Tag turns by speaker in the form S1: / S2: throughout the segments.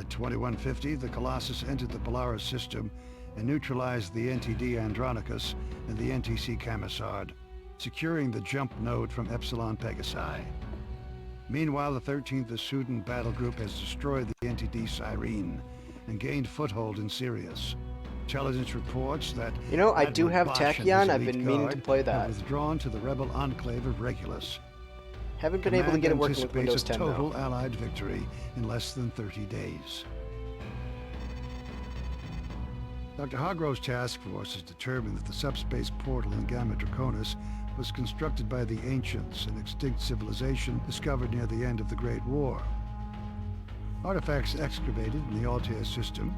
S1: At 2150, the Colossus entered the Polaris system and neutralized the NTD Andronicus and the NTC Camisard, securing the jump node from Epsilon Pegasi. Meanwhile, the 13th Vasudan battle group has destroyed the NTD Cyrene and gained foothold in Sirius. Intelligence reports that
S2: You know, I do
S1: Admiral
S2: have
S1: Bosch and his
S2: Tachyon. I've
S1: elite
S2: been meaning to
S1: guard
S2: play
S1: have
S2: that.
S1: withdrawn to the rebel enclave of Regulus.
S2: Haven't been able to get it working with
S1: Command
S2: Windows 10
S1: anticipates a total
S2: though.
S1: Allied victory in less than 30 days. Dr. Hargrove's task force has determined that the subspace portal in Gamma Draconis was constructed by the Ancients, an extinct civilization discovered near the end of the Great War. Artifacts excavated in the Altair system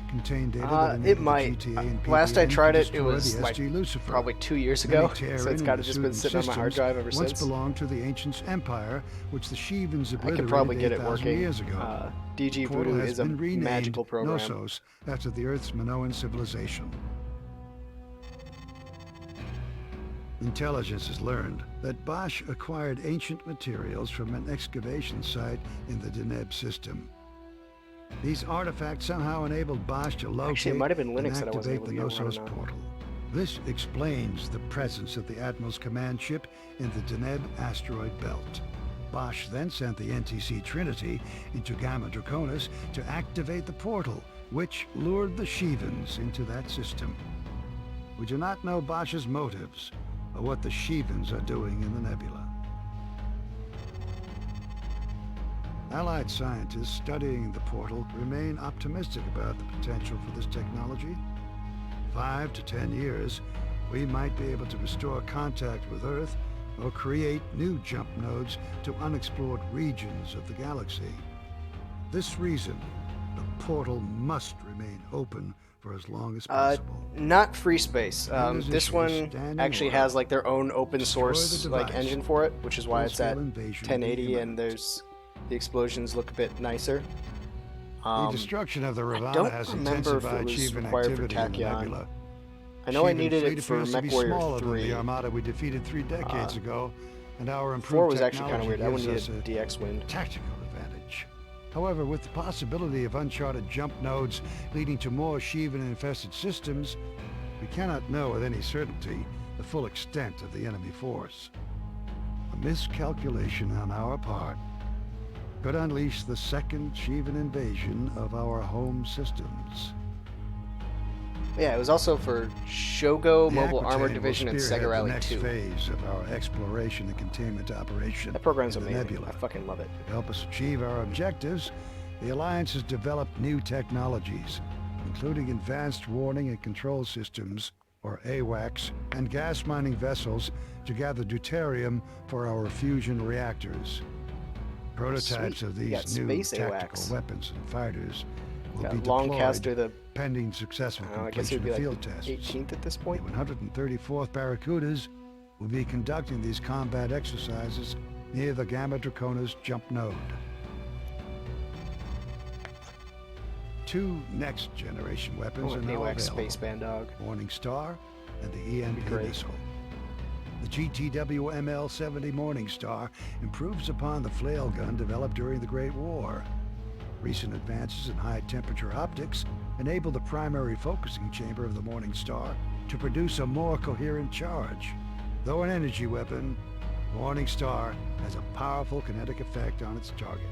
S1: contain data that
S2: It
S1: enabled
S2: might.
S1: the GTA and
S2: Last I
S1: PBN
S2: tried
S1: to
S2: it, it
S1: destroy
S2: was
S1: the
S2: like
S1: SG Lucifer.
S2: probably 2 years
S1: Many
S2: ago,
S1: Terran
S2: so it's
S1: and
S2: got to just been
S1: Vasudan
S2: sitting on my hard
S1: systems
S2: drive ever
S1: once
S2: since.
S1: belonged to the Ancients' empire, which the Shivans
S2: I
S1: obliterated
S2: could probably get it
S1: 8,000
S2: working.
S1: years ago.
S2: DG
S1: Portal
S2: Voodoo
S1: has
S2: is a
S1: been renamed
S2: magical program.
S1: Knossos after the Earth's Minoan civilization. Intelligence has learned that Bosch acquired ancient materials from an excavation site in the Deneb system. These artifacts somehow enabled Bosch to locate
S2: Actually, it might have been
S1: and
S2: Linux that I wasn't
S1: activate
S2: able
S1: the
S2: to get
S1: Knossos
S2: running on.
S1: portal. This explains the presence of the Admiral's command ship in the Deneb asteroid belt. Bosch then sent the NTC Trinity into Gamma Draconis to activate the portal, which lured the Shivans into that system. We do not know Bosch's motives or what the Shivans are doing in the nebula. Allied scientists studying the portal remain optimistic about the potential for this technology. 5 to 10 years, we might be able to restore contact with Earth or create new jump nodes to unexplored regions of the galaxy. For this reason, the portal must remain open for as long as possible.
S2: Not FreeSpace. This one actually has like their own open
S1: Destroy
S2: source
S1: the
S2: like
S1: device.
S2: engine for it, which is why it's at
S1: Full-scale invasion will be
S2: 1080 and
S1: imminent.
S2: there's the explosions look a bit nicer.
S1: The destruction of the Ravana
S2: don't
S1: has
S2: remember if it
S1: intensified
S2: was
S1: Shivan
S2: required for
S1: activity in the
S2: Tachyon.
S1: nebula.
S2: I know I
S1: Shivan
S2: needed
S1: fleet
S2: it for
S1: appears to be
S2: MechWarrior
S1: smaller than
S2: 3.
S1: the armada we defeated 3 decades ago, and our
S2: 4
S1: improved
S2: was actually kind of weird. That one
S1: technology
S2: needed
S1: gives us
S2: DX wind.
S1: a tactical advantage. However, with the possibility of uncharted jump nodes leading to more Shivan-infested systems, we cannot know with any certainty the full extent of the enemy force. A miscalculation on our part could unleash the second Shivan invasion of our home systems.
S2: Yeah, it was also for Shogo
S1: The
S2: Mobile
S1: Aquitaine
S2: Armored
S1: will
S2: Division and
S1: spearhead
S2: Sega
S1: the
S2: Rally
S1: next
S2: 2.
S1: phase of our exploration and containment operation.
S2: That program's
S1: in the
S2: amazing.
S1: nebula.
S2: I fucking love it.
S1: To help us achieve our objectives, the Alliance has developed new technologies, including advanced warning and control systems, or AWACS, and gas mining vessels to gather deuterium for our fusion reactors. Prototypes
S2: Sweet.
S1: of
S2: You got
S1: these new
S2: space
S1: tactical
S2: AWACS.
S1: weapons and fighters will
S2: Got
S1: be
S2: Longcaster,
S1: deployed
S2: the
S1: pending successful
S2: I guess it
S1: completion
S2: would be
S1: of
S2: like
S1: field
S2: the
S1: tests.
S2: 18th at this
S1: The
S2: point.
S1: 134th Barracudas will be conducting these combat exercises near the Gamma Draconis jump node. 2 next-generation weapons are now
S2: AWACS
S1: available.
S2: Spaceman Dog.
S1: Morning Star and the EMP
S2: Great.
S1: missile. The GTW ML-70 Morning Star improves upon the flail gun developed during the Great War. Recent advances in high-temperature optics enable the primary focusing chamber of the Morning Star to produce a more coherent charge. Though an energy weapon, Morning Star has a powerful kinetic effect on its target.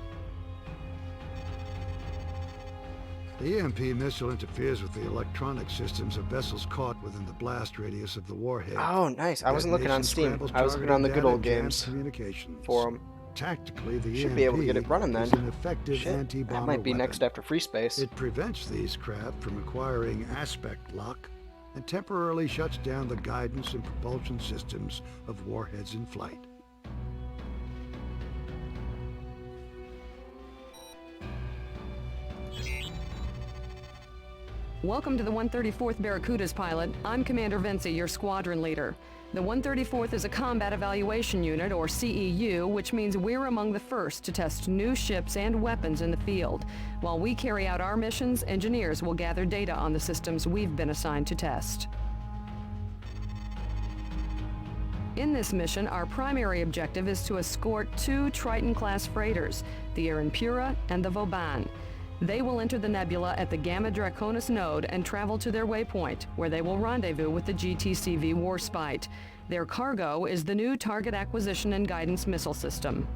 S1: The EMP missile interferes with the electronic systems of vessels caught within the blast radius of the warhead.
S2: Oh, nice. I wasn't looking on
S1: Detonation
S2: Steam.
S1: scrambles
S2: I was looking on the good
S1: targeting
S2: old
S1: data and
S2: games
S1: communications.
S2: for 'em.
S1: Tactically, the
S2: Should
S1: EMP
S2: be able to get it running then.
S1: is an effective
S2: Shit,
S1: anti-bomber
S2: that might be
S1: weapon.
S2: next after FreeSpace.
S1: It prevents these craft from acquiring aspect lock and temporarily shuts down the guidance and propulsion systems of warheads in flight.
S3: Welcome to the 134th Barracudas, pilot. I'm Commander Vinci, your squadron leader. The 134th is a combat evaluation unit, or CEU, which means we're among the first to test new ships and weapons in the field. While we carry out our missions, engineers will gather data on the systems we've been assigned to test. In this mission, our primary objective is to escort 2 Triton-class freighters, the Air Impura and the Vauban. They will enter the nebula at the Gamma Draconis node and travel to their waypoint, where they will rendezvous with the GTCV Warspite. Their cargo is the new Target Acquisition and Guidance Missile System.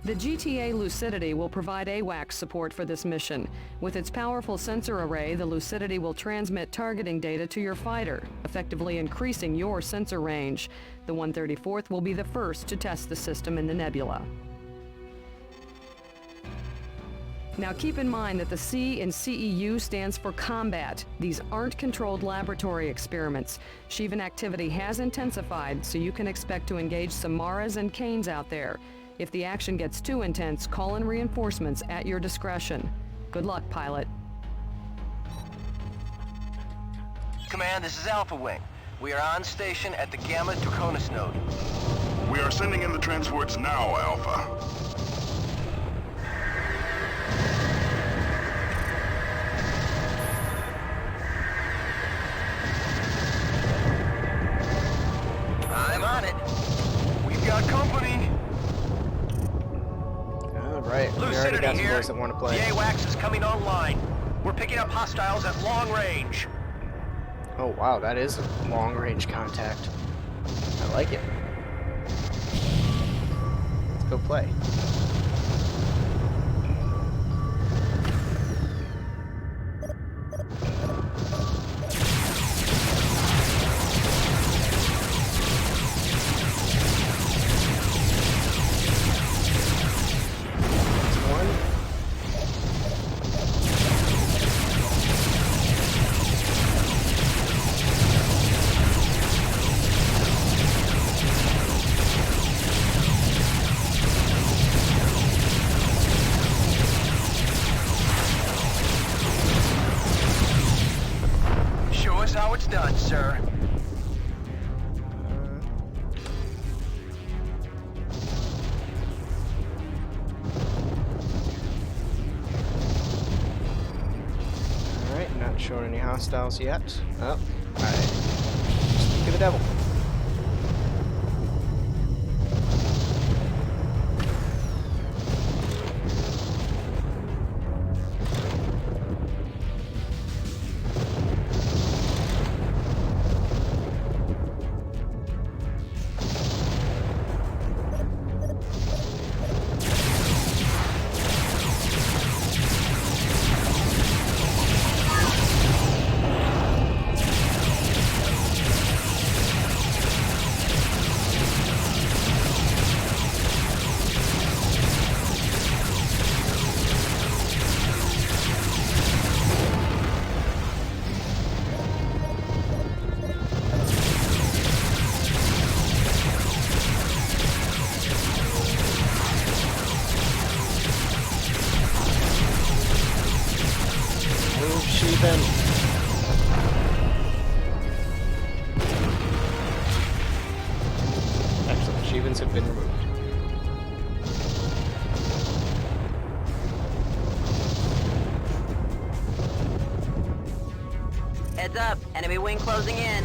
S3: The GTA Lucidity will provide AWACS support for this mission. With its powerful sensor array, the Lucidity will transmit targeting data to your fighter, effectively increasing your sensor range. The 134th will be the first to test the system in the nebula. Now keep in mind that the C in CEU stands for combat. These aren't controlled laboratory experiments. Shivan activity has intensified, so you can expect to engage some Maras and Canes out there. If the action gets too intense, call in reinforcements at your discretion. Good luck, pilot.
S4: Command, this is Alpha Wing. We are on station at the Gamma Draconis node.
S5: We are sending in the transports now, Alpha.
S4: I'm on it. We've got company.
S2: Right, we already got some boys that want to play.
S4: The AWACS is coming online. We're picking up hostiles at long range.
S2: Oh wow, that is a long-range contact. I like it. Let's go play.
S4: How it's done, sir.
S2: Alright, not showing any hostiles yet. Oh, alright. Speak of the devil. Shivan. Excellent. Shivans have been removed.
S6: Heads up. Enemy wing closing in.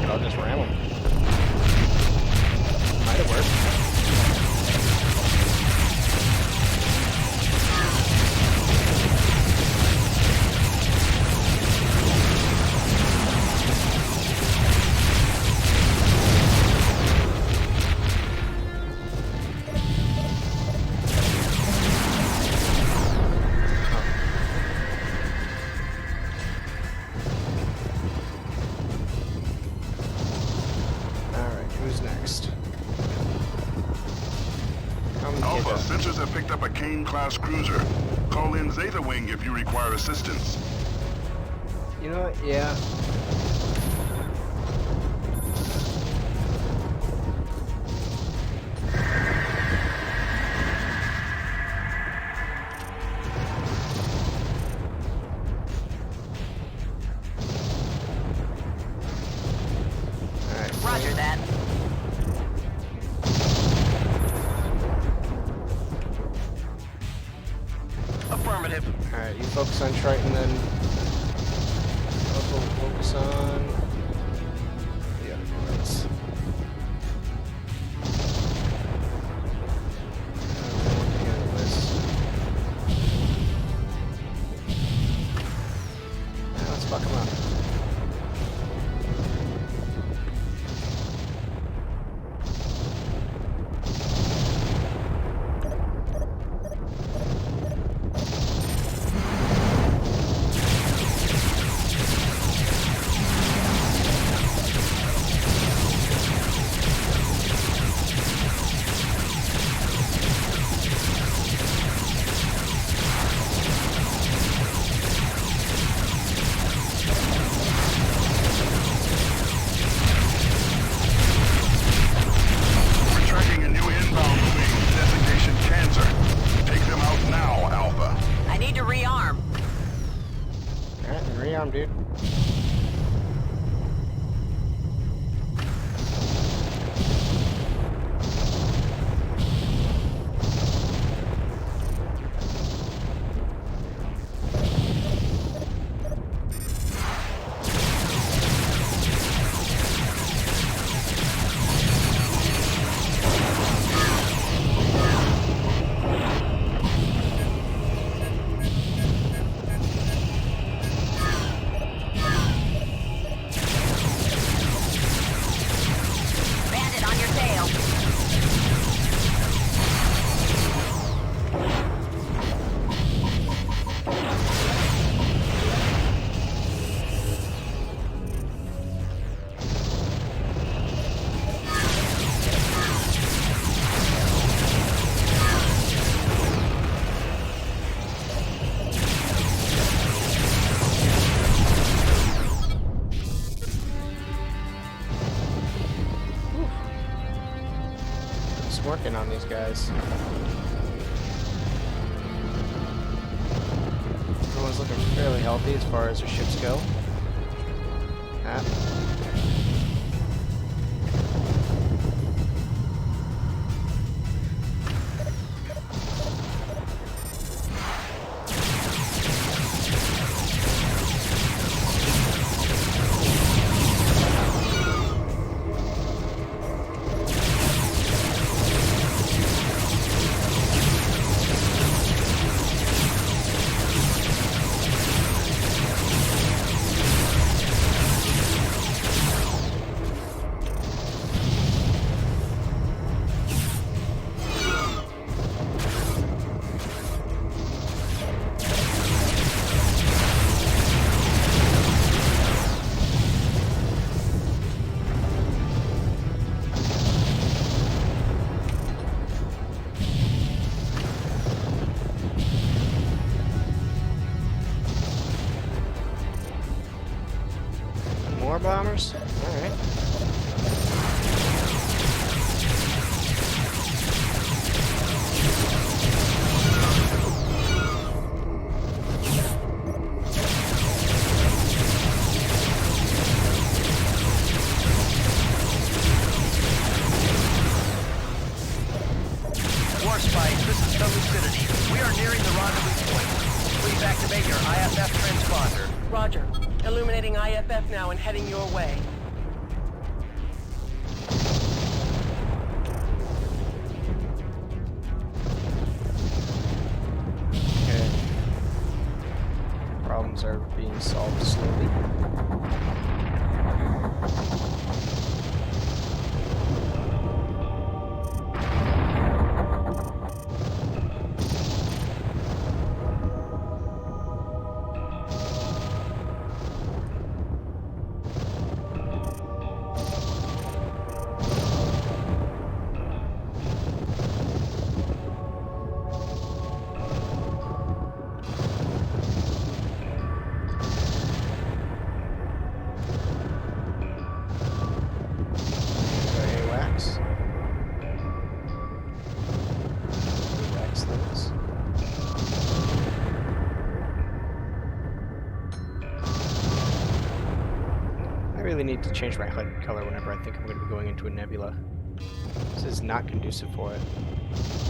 S2: I'll just ram him. Might have worked. Who's next? Come get
S5: Alpha,
S2: us.
S5: sensors have picked up a Kane-class cruiser. Call in Zeta Wing if you require assistance.
S2: You know what? Yeah. Alright.
S6: Roger that.
S4: Affirmative.
S2: Alright, you focus on Triton then. I'll focus on the other guys. Let's fuck him up.
S5: We're tracking a new inbound wing, designation Cancer. Take them out now, Alpha.
S6: I need to rearm.
S2: Alright, rearm, dude.
S6: Bandit on your tail.
S2: Just working on these guys. Everyone's looking fairly healthy as far as their ships go. Ah. More bombers? Alright.
S4: War Spice, this is the Lucidity. We are nearing the rendezvous point. Please activate your IFF transponder.
S7: Roger. Illuminating IFF now and heading your way.
S2: Okay. Problems are being solved slowly. need to change my HUD color whenever I think I'm going to be going into a nebula. This is not conducive for it.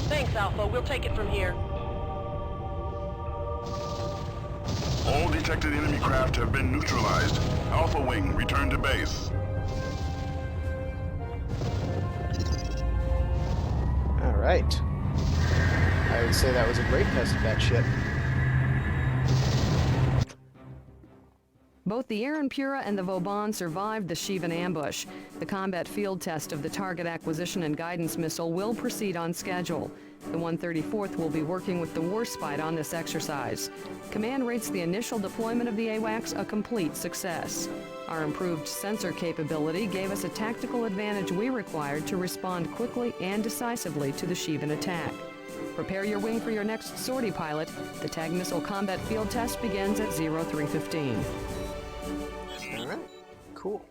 S7: Thanks, Alpha. We'll take it from here.
S5: All detected enemy craft have been neutralized. Alpha Wing, return to base.
S2: Alright. I would say that was a great test of that ship.
S3: Both the Aaron Pura and the Vauban survived the Shivan ambush. The combat field test of the target acquisition and guidance missile will proceed on schedule. The 134th will be working with the Warspite on this exercise. Command rates the initial deployment of the AWACS a complete success. Our improved sensor capability gave us a tactical advantage we required to respond quickly and decisively to the Shivan attack. Prepare your wing for your next sortie, pilot. The TAG missile combat field test begins at 0315.
S2: Alright, cool.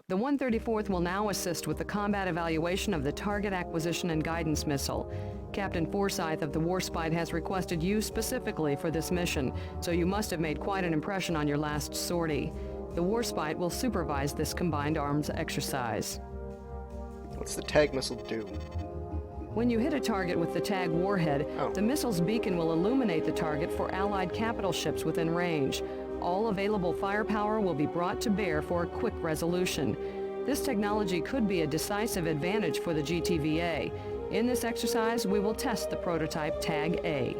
S3: The 134th will now assist with the combat evaluation of the target acquisition and guidance missile. Captain Forsyth of the Warspite has requested you specifically for this mission, so you must have made quite an impression on your last sortie. The Warspite will supervise this combined arms exercise.
S2: What's the TAG missile do?
S3: When you hit a target with the TAG warhead, the missile's beacon will illuminate the target for Allied capital ships within range. All available firepower will be brought to bear for a quick resolution. This technology could be a decisive advantage for the GTVA. In this exercise, we will test the prototype TAG-A.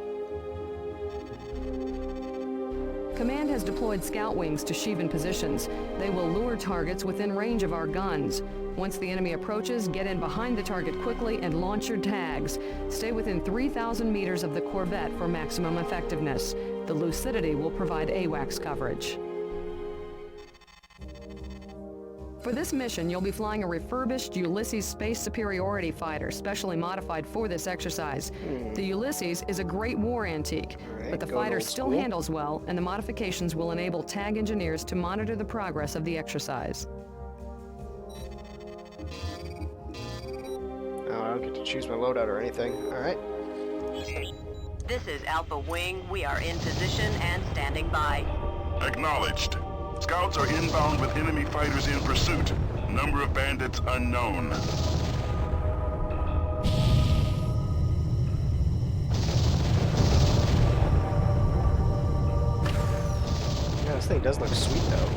S3: Command has deployed scout wings to Shivan positions. They will lure targets within range of our guns. Once the enemy approaches, get in behind the target quickly and launch your tags. Stay within 3,000 meters of the corvette for maximum effectiveness. The lucidity will provide AWACS coverage. For this mission, you'll be flying a refurbished Ulysses Space Superiority fighter, specially modified for this exercise. The Ulysses is a great war antique, but the fighter still handles well, and the modifications will enable TAG engineers to monitor the progress of the exercise.
S2: Oh, I don't get to choose my loadout or anything. Alright.
S6: This is Alpha Wing. We are in position and standing by.
S5: Acknowledged. Scouts are inbound with enemy fighters in pursuit. Number of bandits unknown.
S2: Yeah, this thing does look sweet though.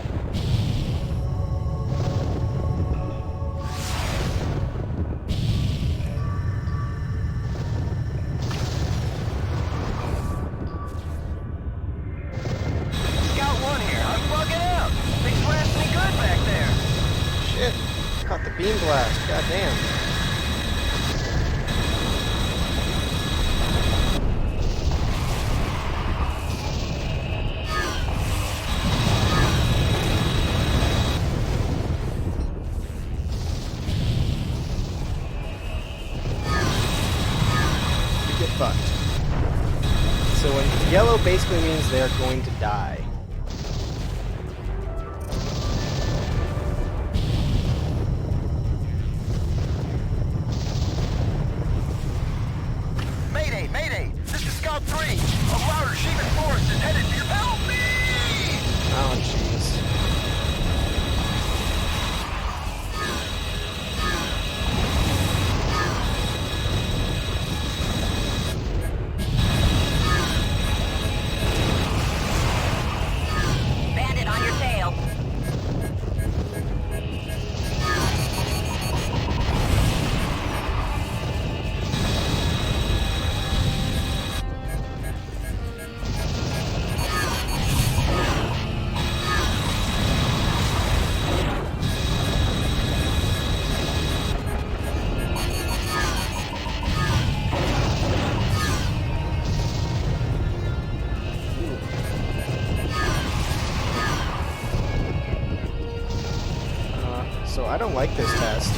S2: Beam blast, goddamn. You get fucked. So when yellow basically means they're going to die.
S4: Mayday! This is Scout 3! A router Shivan force is headed to your... Help me!
S2: Oh, jeez.
S6: Bandit on your tail.
S2: So I don't like this test.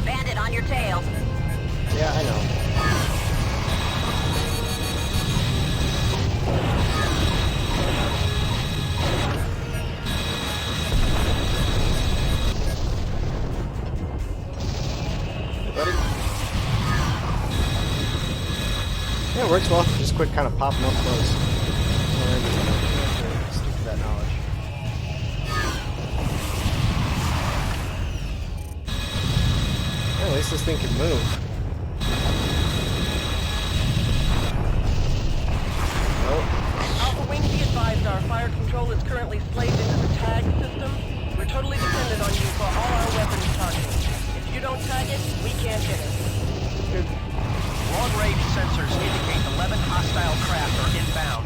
S6: Bandit on your tail.
S2: Yeah, I know. Hey, buddy. Yeah, it works well. Just quit kind of popping up close. least this thing can move. Oh.
S7: Alpha Wing, be advised our fire control is currently slaved into the tag system. We're totally dependent on you for all our weapons targeting. If you don't tag it, we can't hit it.
S4: Long-range sensors indicate 11 hostile craft are inbound.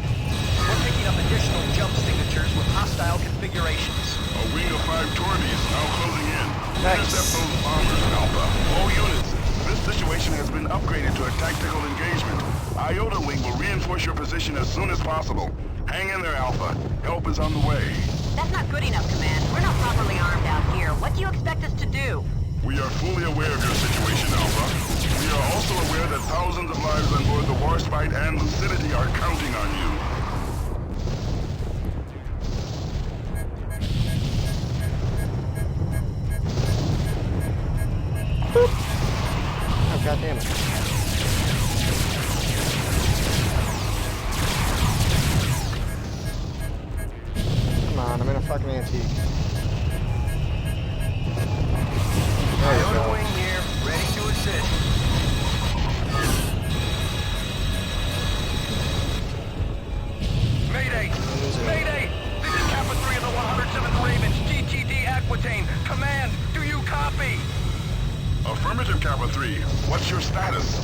S4: We're picking up additional jump signatures with hostile configurations.
S5: A wing of 5 Torbies now closing in.
S2: Nice.
S5: Intercept those bombers, Alpha. All units, this situation has been upgraded to a tactical engagement. Iota Wing will reinforce your position as soon as possible. Hang in there, Alpha. Help is on the way.
S6: That's not good enough, Command. We're not properly armed out here. What do you expect us to do?
S5: We are fully aware of your situation, Alpha. We are also aware that thousands of lives on board the Warspite and Lucidity are counting on you.
S2: Oh, God damn it. Come on, I'm in a fucking antique. There we
S4: Iota
S2: go.
S4: Wing here, ready to assist. Mayday! Mayday! This is Kappa 3 of the 107th Ravens, GTD Aquitaine. Command, do you copy?
S5: Affirmative, Kappa 3. What's your status?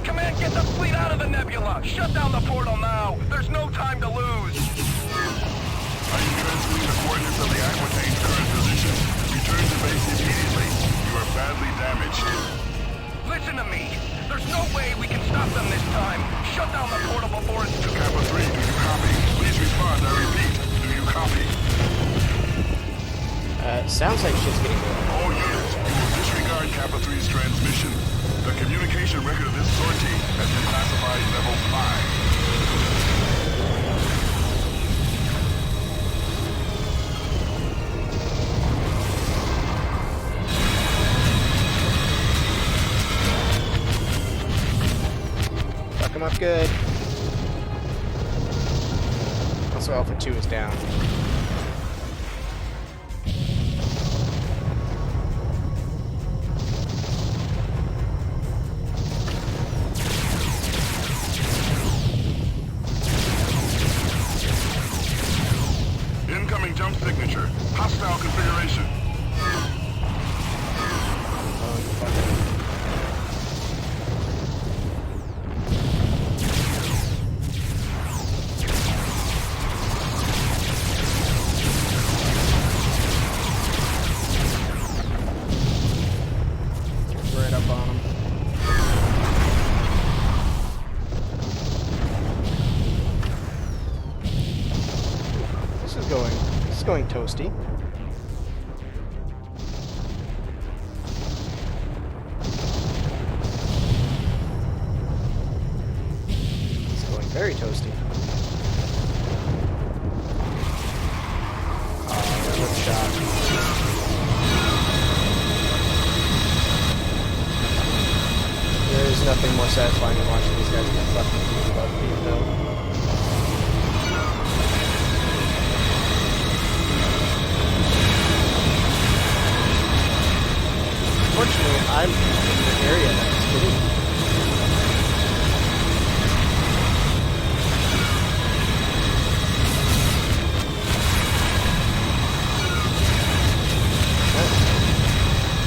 S4: Command, get the fleet out of the nebula! Shut down the portal now! There's no time to lose!
S5: Are you transmitting the coordinates of the Aquitaine's current position? Return to base immediately. You are badly damaged.
S4: Listen to me! There's no way we can stop them this time! Shut down the portal before it's...
S5: To Kappa 3, do you copy? Please respond, I repeat. Do you copy?
S2: Sounds like shit's getting going.
S5: All units, you will disregard Kappa 3's transmission. The communication record of this sortie has been classified level 5.
S2: Fuck him up good. Also, Alpha 2 is down.
S5: Incoming jump signature. Hostile configuration.
S2: Oh, fuck it. Right up on him. This is going toasty. It's going very toasty. Oh, good shot. There's nothing more satisfying than watching these guys get fucking above me, though. Unfortunately, I'm in the area that's hitting.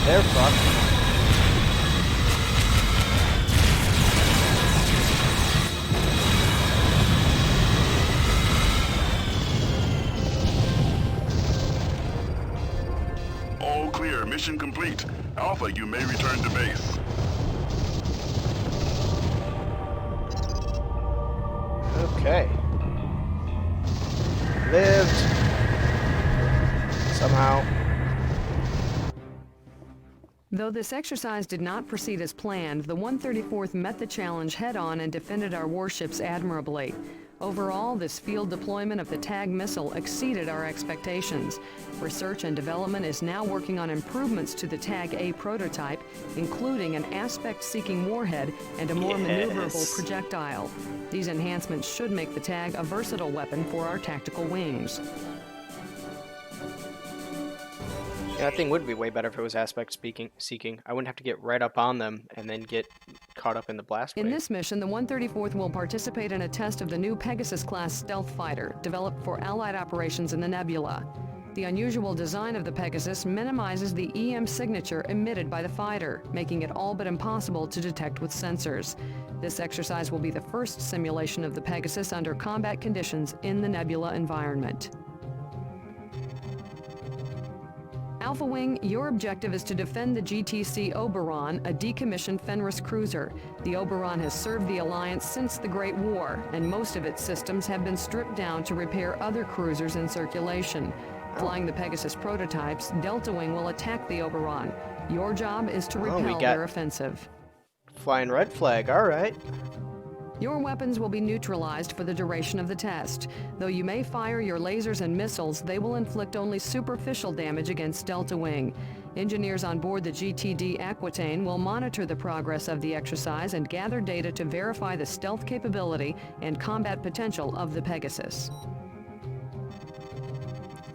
S2: They're fucked.
S5: All clear. Mission complete. Alpha, you may return to base.
S2: Okay. Lived. Somehow.
S3: Though this exercise did not proceed as planned, the 134th met the challenge head-on and defended our warships admirably. Overall, this field deployment of the TAG missile exceeded our expectations. Research and development is now working on improvements to the TAG-A prototype, including an aspect-seeking warhead and a more maneuverable projectile. These enhancements should make the TAG a versatile weapon for our tactical wings.
S2: Yeah, that thing would be way better if it was aspect seeking. I wouldn't have to get right up on them and then get caught up in the blast wave.
S3: In this mission, the 134th will participate in a test of the new Pegasus-class stealth fighter, developed for Allied operations in the Nebula. The unusual design of the Pegasus minimizes the EM signature emitted by the fighter, making it all but impossible to detect with sensors. This exercise will be the first simulation of the Pegasus under combat conditions in the Nebula environment. Alpha Wing, your objective is to defend the GTC Oberon, a decommissioned Fenris cruiser. The Oberon has served the Alliance since the Great War, and most of its systems have been stripped down to repair other cruisers in circulation. Flying the Pegasus prototypes, Delta Wing will attack the Oberon. Your job is to repel their offensive.
S2: Flying red flag, alright.
S3: Your weapons will be neutralized for the duration of the test. Though you may fire your lasers and missiles, they will inflict only superficial damage against Delta Wing. Engineers on board the GTD Aquitaine will monitor the progress of the exercise and gather data to verify the stealth capability and combat potential of the Pegasus.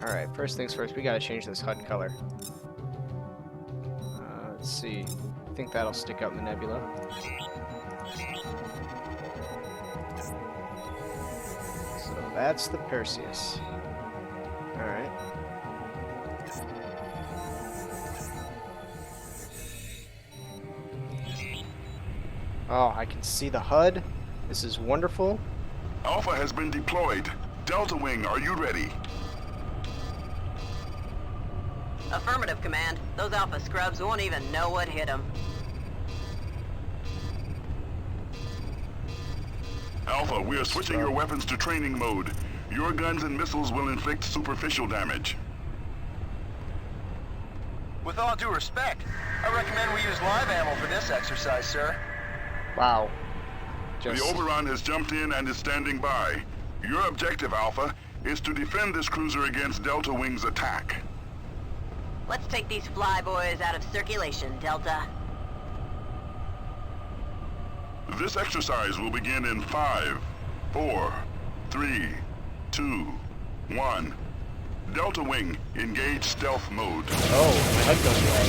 S2: Alright, first things first, we gotta change this HUD color. Let's see. I think that'll stick out in the nebula. So that's the Perseus. Alright. Oh, I can see the HUD. This is wonderful.
S5: Alpha has been deployed. Delta Wing, are you ready?
S6: Affirmative, Command. Those Alpha scrubs won't even know what hit them.
S5: Alpha, we are switching your weapons to training mode. Your guns and missiles will inflict superficial damage.
S4: With all due respect, I recommend we use live ammo for this exercise, sir.
S2: Wow.
S5: The Oberon has jumped in and is standing by. Your objective, Alpha, is to defend this cruiser against Delta Wing's attack.
S6: Let's take these flyboys out of circulation, Delta.
S5: This exercise will begin in 5, 4, 3, 2, 1. Delta Wing, engage stealth mode.
S2: Oh, my HUD goes away.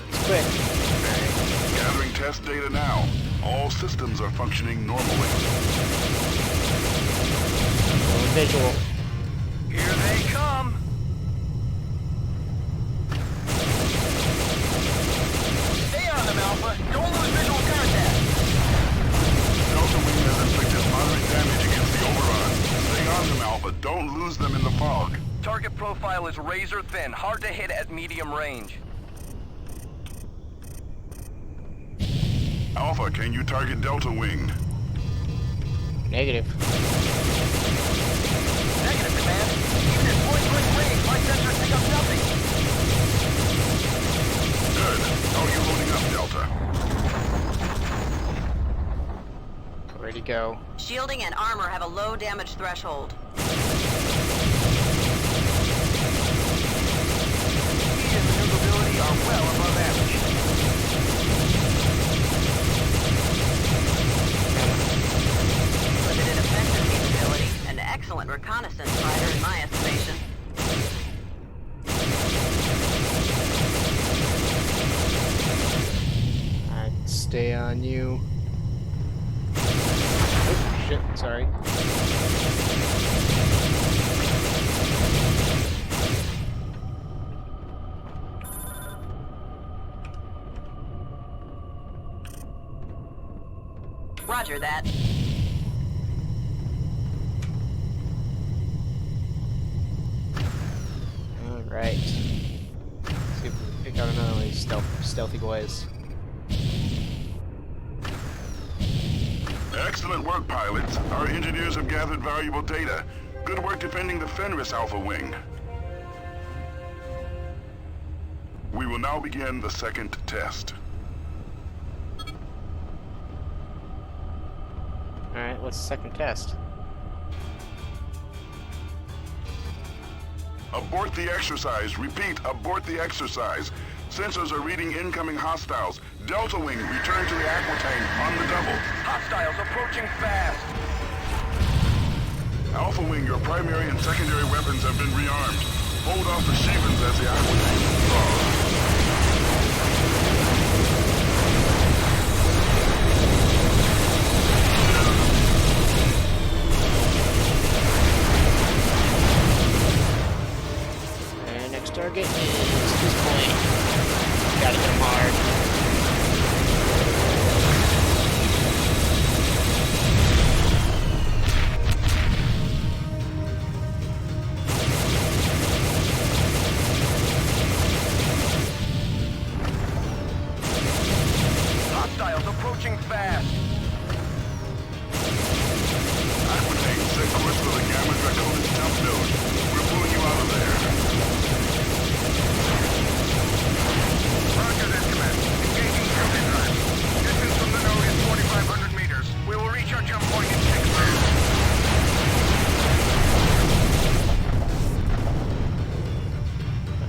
S2: It's quick.
S5: Gathering test data now. All systems are functioning normally.
S2: Visual.
S4: Here they come! Stay on them, Alpha! Don't lose visual contact!
S5: Delta Wing has inflicted moderate damage against the Oberon. Stay on them, Alpha. Don't lose them in the fog.
S4: Target profile is razor thin, hard to hit at medium range.
S5: Alpha, can you target Delta Wing?
S2: Negative.
S4: Negative, Command. Even at point-blank range, my sensors pick up nothing.
S5: Good. How are you loading up, Delta?
S2: Ready to go.
S6: Shielding and armor have a low damage threshold.
S4: Speed and maneuverability are well above average.
S6: Limited offensive capability, an excellent reconnaissance fighter in my estimation.
S2: I'd stay on you. Oh, shit, sorry.
S6: Roger that.
S2: Alright. See if we can pick out another one of these stealthy boys.
S5: Excellent work, pilots. Our engineers have gathered valuable data. Good work defending the Fenris Alpha Wing. We will now begin the second test.
S2: Alright, what's the second test?
S5: Abort the exercise. Repeat, abort the exercise. Sensors are reading incoming hostiles. Delta Wing, return to the Aquitaine on the double.
S4: Hostiles approaching fast.
S5: Alpha Wing, your primary and secondary weapons have been rearmed. Hold off the Shivans as the Aquitaine thaws.
S2: Next target is this point. Gotta hit him hard.
S4: Hostiles approaching fast.
S5: Aquitaine, set course for the Gamma Draconis jump node. We're pulling you out of there.
S4: Roger that, command. Engaging filter drive. Distance from the node is 4,500 meters. We will reach our jump point in 6 minutes.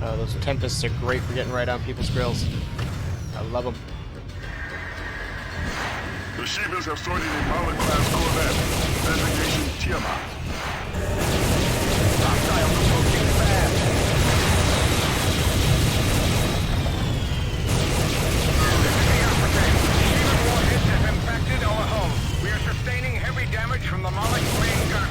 S2: Oh, those Tempests are great for getting right on people's grills. I love them.
S5: The Shivans have sorted a Malik-class corvette. Designation Tiamat.
S4: Hostiles approaching fast. This is the Aquitaine. Shivan warheads have impacted our hull. We are sustaining heavy damage from the Malik's main gun.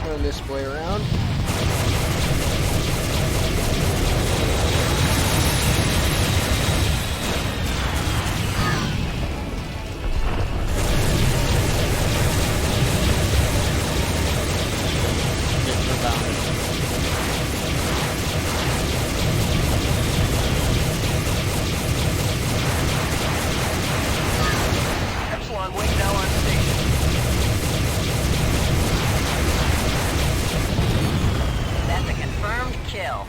S2: Turn this boy around.
S4: Epsilon wing now on station.
S6: That's a confirmed kill.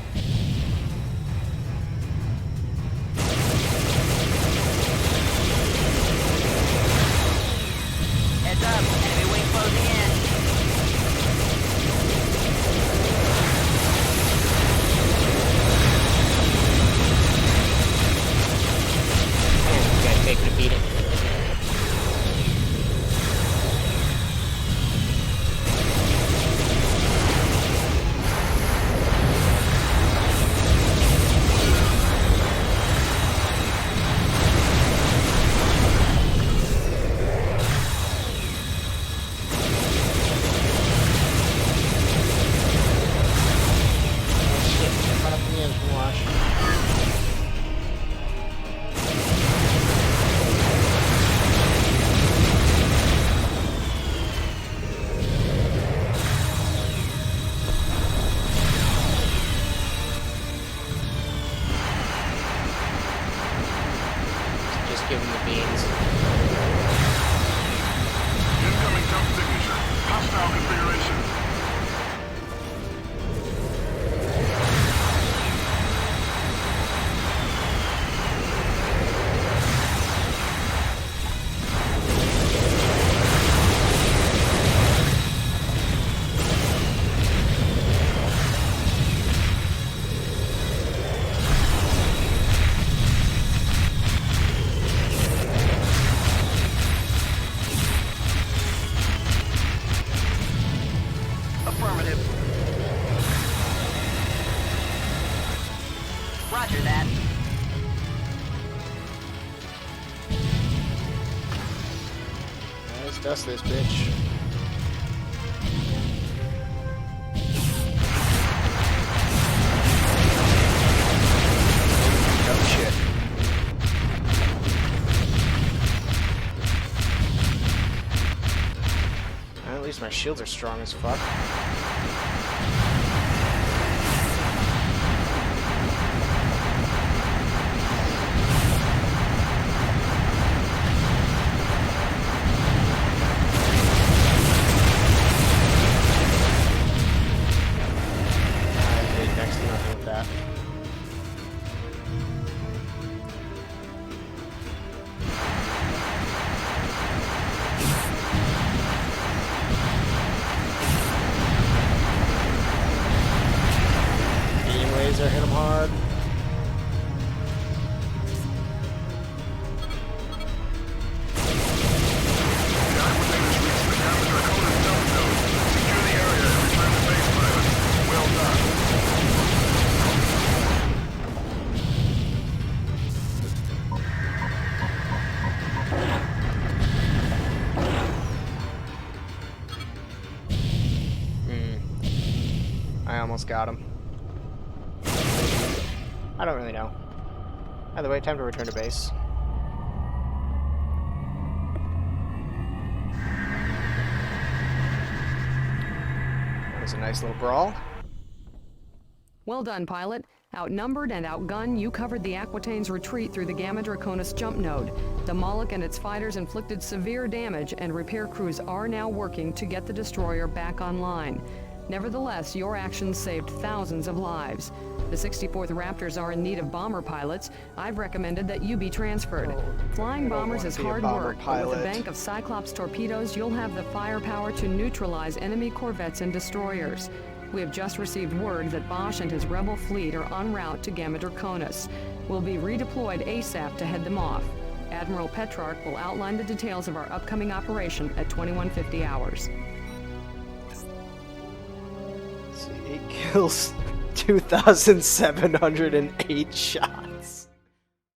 S6: Heads up, enemy wing closing in.
S2: You guys taking a beating. Give him the beans.
S5: Incoming jump signature. Hostile configuration.
S6: Affirmative. Roger that.
S2: Let's dust this bitch.
S4: Dumb shit.
S2: At least my shields are strong as fuck. I did next to nothing with that. almost got him. I don't really know. Either way, time to return to base. That was a nice little brawl.
S3: Well done, pilot. Outnumbered and outgunned, you covered the Aquitaine's retreat through the Gamma Draconis jump node. The Moloch and its fighters inflicted severe damage, and repair crews are now working to get the destroyer back online. Nevertheless, your actions saved thousands of lives. The 64th Raptors are in need of bomber pilots. I've recommended that you be transferred. Flying bombers is hard work, but with a bank of Cyclops torpedoes, you'll have the firepower to neutralize enemy corvettes and destroyers. We have just received word that Bosch and his rebel fleet are en route to Gamma Draconis. We'll be redeployed ASAP to head them off. Admiral Petrarch will outline the details of our upcoming operation at 2150 hours.
S2: Let's see, 8 kills, 2,708 shots.